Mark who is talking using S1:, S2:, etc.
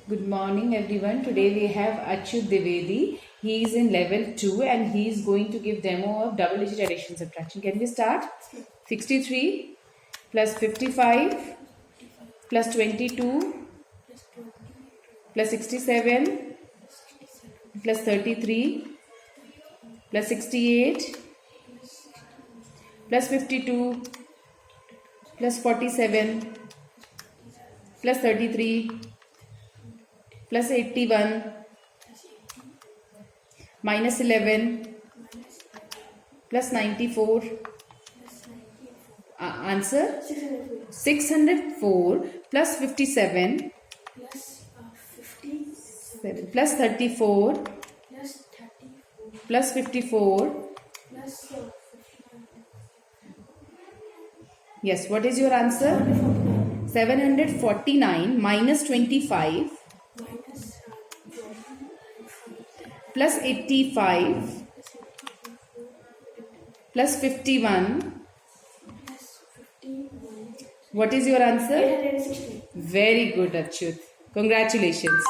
S1: Good morning everyone. Today we have Achyut Dwivedi. He is in level 2 and he is going to give demo of double digit addition subtraction. Can we start? 63 plus 55 plus 22 plus 67 plus 33 plus 68 plus 52 plus 47 plus 33 plus 81 minus 11 plus 94. Answer 604 plus 57 plus 34 plus 54. Yes, what is your answer? 749 minus 25 plus 85 plus 51. What is your answer? Very good, Achyut. Congratulations.